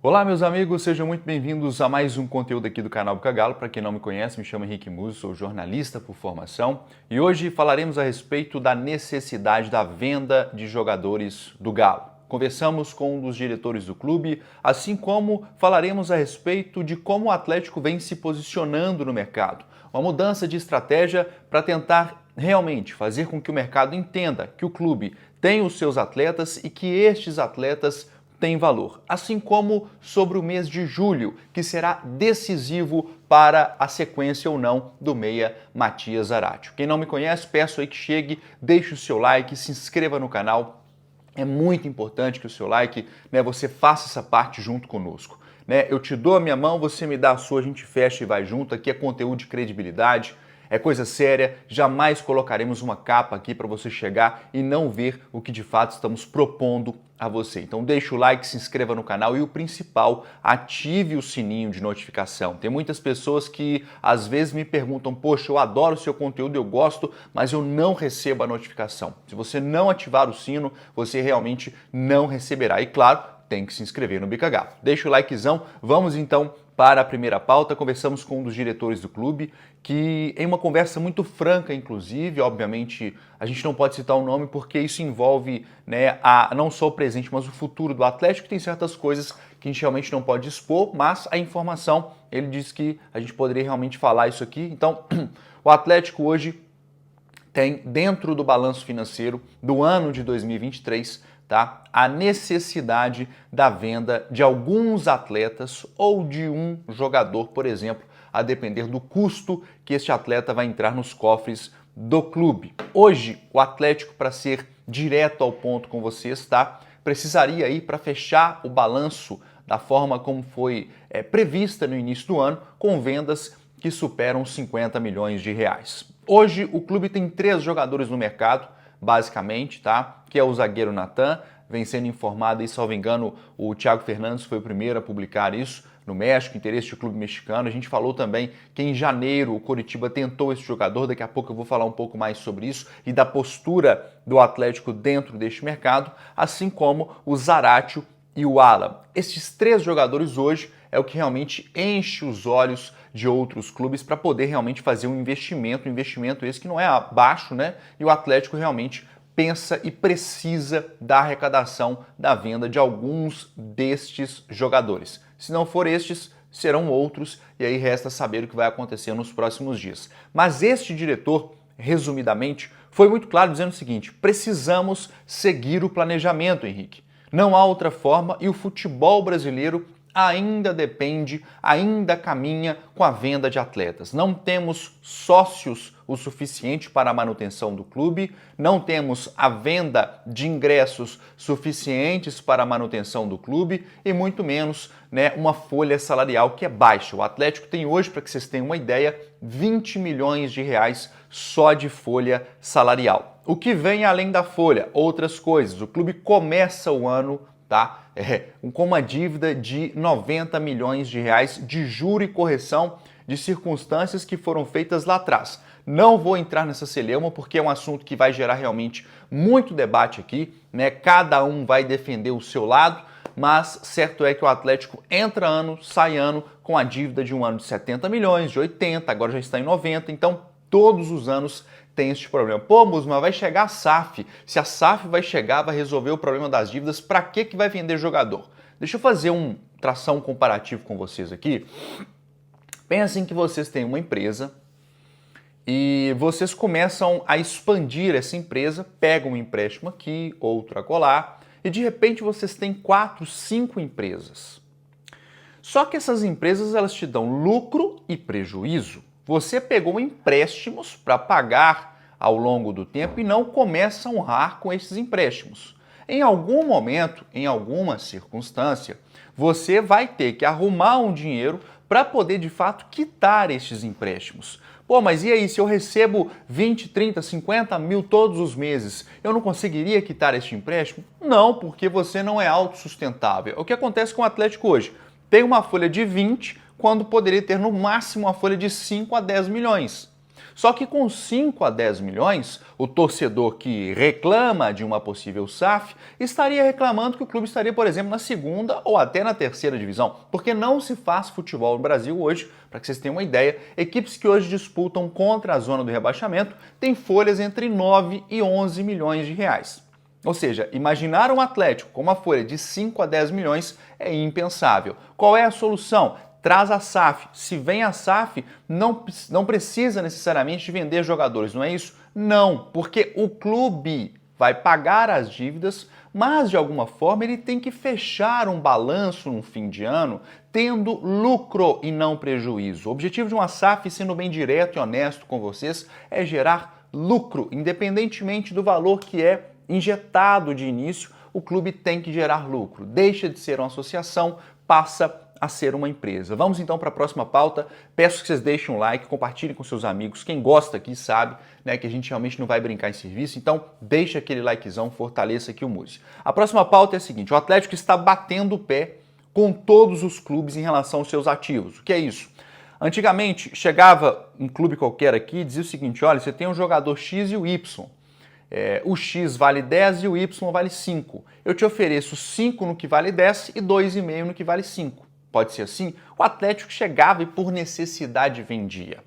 Olá, meus amigos, sejam muito bem-vindos a mais um conteúdo aqui do canal Bucagalo. Para quem não me conhece, me chamo Henrique Muso, sou jornalista por formação e hoje falaremos a respeito da necessidade da venda de jogadores do Galo. Conversamos com um dos diretores do clube, assim como falaremos a respeito de como o Atlético vem se posicionando no mercado. Uma mudança de estratégia para tentar realmente fazer com que o mercado entenda que o clube tem os seus atletas e que estes atletas tem valor, assim como sobre o mês de julho, que será decisivo para a sequência ou não do meia Matias Zaratio. Quem não me conhece, peço aí que chegue, deixe o seu like, se inscreva no canal. É muito importante que o seu like, você faça essa parte junto conosco. Eu te dou a minha mão, você me dá a sua, a gente fecha e vai junto. Aqui é conteúdo de credibilidade. É coisa séria, jamais colocaremos uma capa aqui para você chegar e não ver o que de fato estamos propondo a você. Então deixa o like, se inscreva no canal e o principal, ative o sininho de notificação. Tem muitas pessoas que às vezes me perguntam, poxa, eu adoro o seu conteúdo, eu gosto, mas eu não recebo a notificação. Se você não ativar o sino, você realmente não receberá. E claro, tem que se inscrever no Bucagalo. Deixa o likezão, vamos então para a primeira pauta. Conversamos com um dos diretores do clube, que em uma conversa muito franca, inclusive, obviamente a gente não pode citar o nome porque isso envolve não só o presente, mas o futuro do Atlético. Tem certas coisas que a gente realmente não pode expor, mas a informação, ele disse que a gente poderia realmente falar isso aqui. Então, o Atlético hoje tem dentro do balanço financeiro do ano de 2023, a necessidade da venda de alguns atletas ou de um jogador, por exemplo, a depender do custo que este atleta vai entrar nos cofres do clube. Hoje, o Atlético, para ser direto ao ponto com vocês, precisaria ir para fechar o balanço da forma como foi prevista no início do ano, com vendas que superam 50 milhões de reais. Hoje, o clube tem 3 jogadores no mercado, basicamente, que é o zagueiro Natan, vem sendo informado, e salvo engano, o Thiago Fernandes foi o primeiro a publicar isso, no México, interesse do clube mexicano. A gente falou também que em janeiro o Coritiba tentou esse jogador, daqui a pouco eu vou falar um pouco mais sobre isso e da postura do Atlético dentro deste mercado, assim como o Zaratio e o Alan. Estes 3 jogadores hoje é o que realmente enche os olhos de outros clubes para poder realmente fazer um investimento esse que não é baixo, E o Atlético realmente pensa e precisa da arrecadação da venda de alguns destes jogadores. Se não for estes, serão outros, e aí resta saber o que vai acontecer nos próximos dias. Mas este diretor, resumidamente, foi muito claro dizendo o seguinte: precisamos seguir o planejamento, Henrique. Não há outra forma e o futebol brasileiro ainda depende, ainda caminha com a venda de atletas. Não temos sócios o suficiente para a manutenção do clube, não temos a venda de ingressos suficientes para a manutenção do clube e muito menos uma folha salarial que é baixa. O Atlético tem hoje, para que vocês tenham uma ideia, 20 milhões de reais só de folha salarial. O que vem além da folha? Outras coisas. O clube começa o ano com uma dívida de 90 milhões de reais de juro e correção de circunstâncias que foram feitas lá atrás. Não vou entrar nessa celeuma porque é um assunto que vai gerar realmente muito debate aqui, Cada um vai defender o seu lado, mas certo é que o Atlético entra ano, sai ano com a dívida de um ano de 70 milhões, de 80, agora já está em 90, então todos os anos tem este problema. Pô, Muso, mas vai chegar a SAF. Se a SAF vai chegar, vai resolver o problema das dívidas, para que vai vender jogador? Deixa eu fazer traçar um comparativo com vocês aqui. Pensem que vocês têm uma empresa e vocês começam a expandir essa empresa, pegam um empréstimo aqui, outro acolá, e de repente vocês têm 4, 5 empresas. Só que essas empresas elas te dão lucro e prejuízo. Você pegou empréstimos para pagar ao longo do tempo e não começa a honrar com esses empréstimos. Em algum momento, em alguma circunstância, você vai ter que arrumar um dinheiro para poder de fato quitar estes empréstimos. Pô, mas e aí, se eu recebo 20, 30, 50 mil todos os meses, eu não conseguiria quitar este empréstimo? Não, porque você não é autossustentável. É o que acontece com o Atlético hoje. Tem uma folha de 20, quando poderia ter no máximo uma folha de 5 a 10 milhões. Só que com 5 a 10 milhões, o torcedor que reclama de uma possível SAF estaria reclamando que o clube estaria, por exemplo, na segunda ou até na terceira divisão, porque não se faz futebol no Brasil hoje. Para que vocês tenham uma ideia, equipes que hoje disputam contra a zona do rebaixamento têm folhas entre 9 e 11 milhões de reais. Ou seja, imaginar um Atlético com uma folha de 5 a 10 milhões é impensável. Qual é a solução? Traz a SAF. Se vem a SAF, não precisa necessariamente de vender jogadores, não é isso? Não, porque o clube vai pagar as dívidas, mas de alguma forma ele tem que fechar um balanço no fim de ano tendo lucro e não prejuízo. O objetivo de uma SAF, sendo bem direto e honesto com vocês, é gerar lucro, independentemente do valor que é injetado de início, o clube tem que gerar lucro. Deixa de ser uma associação, passa a ser uma empresa. Vamos então para a próxima pauta. Peço que vocês deixem um like, compartilhem com seus amigos. Quem gosta aqui sabe, né, que a gente realmente não vai brincar em serviço, então deixa aquele likezão, fortaleça aqui o Muse. A próxima pauta é a seguinte: o Atlético está batendo o pé com todos os clubes em relação aos seus ativos. O que é isso? Antigamente, chegava um clube qualquer aqui e dizia o seguinte: olha, você tem um jogador X e o Y. O X vale 10 e o Y vale 5. Eu te ofereço 5 no que vale 10 e 2,5 no que vale 5. Pode ser assim? O Atlético chegava e por necessidade vendia.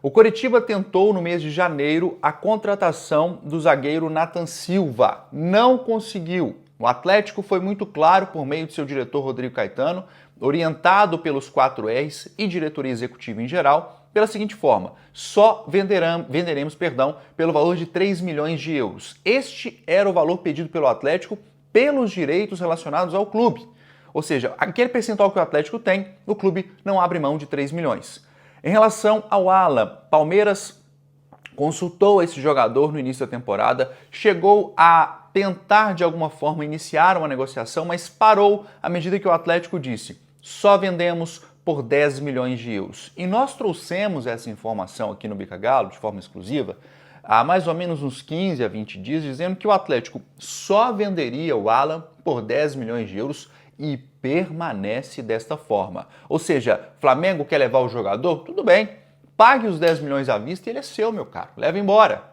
O Coritiba tentou no mês de janeiro a contratação do zagueiro Nathan Silva. Não conseguiu. O Atlético foi muito claro por meio de seu diretor Rodrigo Caetano, orientado pelos 4Rs e diretoria executiva em geral, pela seguinte forma: só venderemos pelo valor de 3 milhões de euros. Este era o valor pedido pelo Atlético pelos direitos relacionados ao clube. Ou seja, aquele percentual que o Atlético tem, o clube não abre mão de 3 milhões. Em relação ao Alan, Palmeiras consultou esse jogador no início da temporada, chegou a tentar de alguma forma iniciar uma negociação, mas parou à medida que o Atlético disse: só vendemos por 10 milhões de euros. E nós trouxemos essa informação aqui no Bica Galo de forma exclusiva há mais ou menos uns 15 a 20 dias, dizendo que o Atlético só venderia o Alan por 10 milhões de euros e permanece desta forma. Ou seja, Flamengo quer levar o jogador? Tudo bem, pague os 10 milhões à vista e ele é seu, meu caro. Leva embora.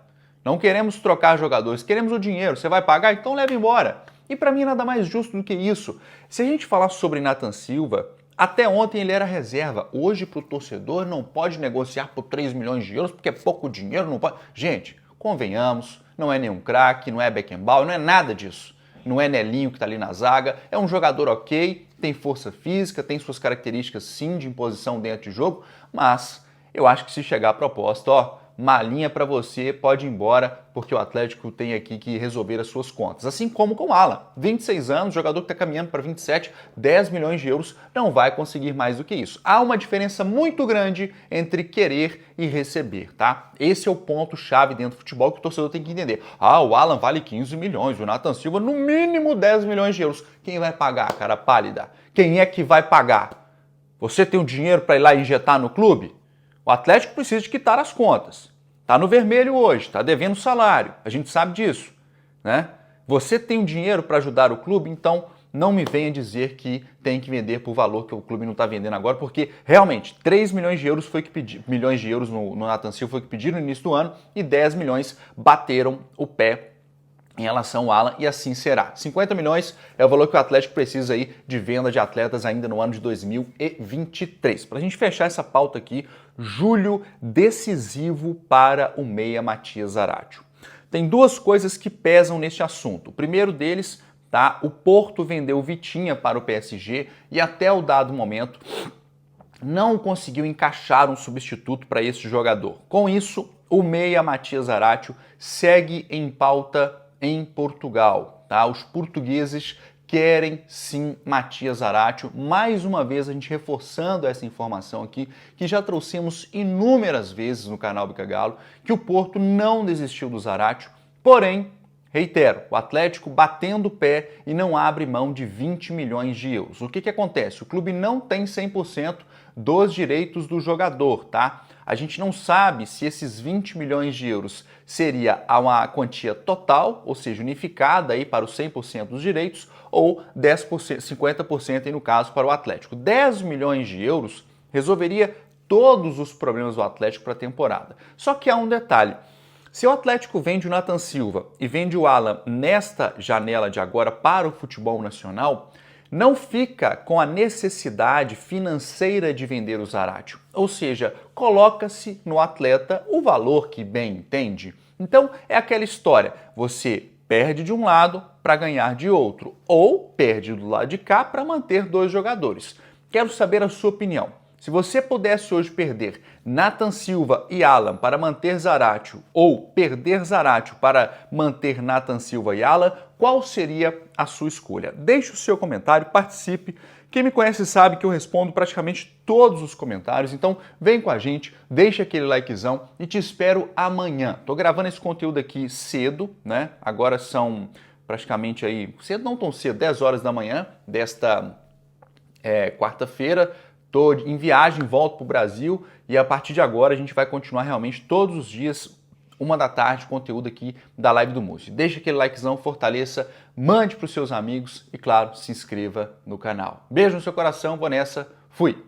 Não queremos trocar jogadores, queremos o dinheiro. Você vai pagar? Então leva embora. E para mim nada mais justo do que isso. Se a gente falar sobre Nathan Silva, até ontem ele era reserva. Hoje para o torcedor não pode negociar por 3 milhões de euros porque é pouco dinheiro, não pode. Gente, convenhamos, não é nenhum craque, não é Beckenbauer, não é nada disso. Não é Nelinho que está ali na zaga, é um jogador ok, tem força física, tem suas características sim de imposição dentro de jogo, mas eu acho que se chegar a proposta, ó, malinha para você, pode ir embora, porque o Atlético tem aqui que resolver as suas contas. Assim como com o Alan, 26 anos, jogador que está caminhando para 27, 10 milhões de euros, não vai conseguir mais do que isso. Há uma diferença muito grande entre querer e receber, tá? Esse é o ponto-chave dentro do futebol que o torcedor tem que entender. Ah, o Alan vale 15 milhões, o Nathan Silva no mínimo 10 milhões de euros. Quem vai pagar, cara pálida? Quem é que vai pagar? Você tem o dinheiro para ir lá e injetar no clube? O Atlético precisa de quitar as contas. Está no vermelho hoje, está devendo salário, a gente sabe disso, né? Você tem o dinheiro para ajudar o clube, então não me venha dizer que tem que vender por valor que o clube não está vendendo agora, porque realmente 3 milhões de euros milhões de euros no Nathan Silva foi o que pediram no início do ano e 10 milhões bateram o pé em relação ao Alan, e assim será. 50 milhões é o valor que o Atlético precisa aí de venda de atletas ainda no ano de 2023. Para a gente fechar essa pauta aqui, julho decisivo para o meia Matias Zaratio. Tem duas coisas que pesam neste assunto. O primeiro deles, tá? O Porto vendeu o Vitinha para o PSG e até o dado momento não conseguiu encaixar um substituto para esse jogador. Com isso, o meia Matias Zaratio segue em pauta em Portugal, tá? Os portugueses querem sim Matias Zaratio. Mais uma vez a gente reforçando essa informação aqui, que já trouxemos inúmeras vezes no canal Bica Galo, que o Porto não desistiu do Zaratio, porém, reitero, o Atlético batendo o pé e não abre mão de 20 milhões de euros. O que acontece? O clube não tem 100% dos direitos do jogador, tá? A gente não sabe se esses 20 milhões de euros seria uma quantia total, ou seja, unificada aí para os 100% dos direitos, ou 10%, 50% aí no caso para o Atlético. 10 milhões de euros resolveria todos os problemas do Atlético para a temporada. Só que há um detalhe. Se o Atlético vende o Nathan Silva e vende o Alan nesta janela de agora para o futebol nacional, não fica com a necessidade financeira de vender o Zaratio. Ou seja, coloca-se no atleta o valor que bem entende. Então é aquela história, você perde de um lado para ganhar de outro, ou perde do lado de cá para manter dois jogadores. Quero saber a sua opinião. Se você pudesse hoje perder Nathan Silva e Alan para manter Zaratio, ou perder Zaratio para manter Nathan Silva e Alan, qual seria a sua escolha? Deixe o seu comentário, participe. Quem me conhece sabe que eu respondo praticamente todos os comentários, então vem com a gente, deixa aquele likezão e te espero amanhã. Tô gravando esse conteúdo aqui cedo, né? Agora são praticamente aí, cedo não tão cedo, 10 horas da manhã desta quarta-feira. Estou em viagem, volto para o Brasil e a partir de agora a gente vai continuar realmente todos os dias, 1h da tarde, conteúdo aqui da Live do Musi. Deixa aquele likezão, fortaleça, mande para os seus amigos e, claro, se inscreva no canal. Beijo no seu coração, vou nessa, fui!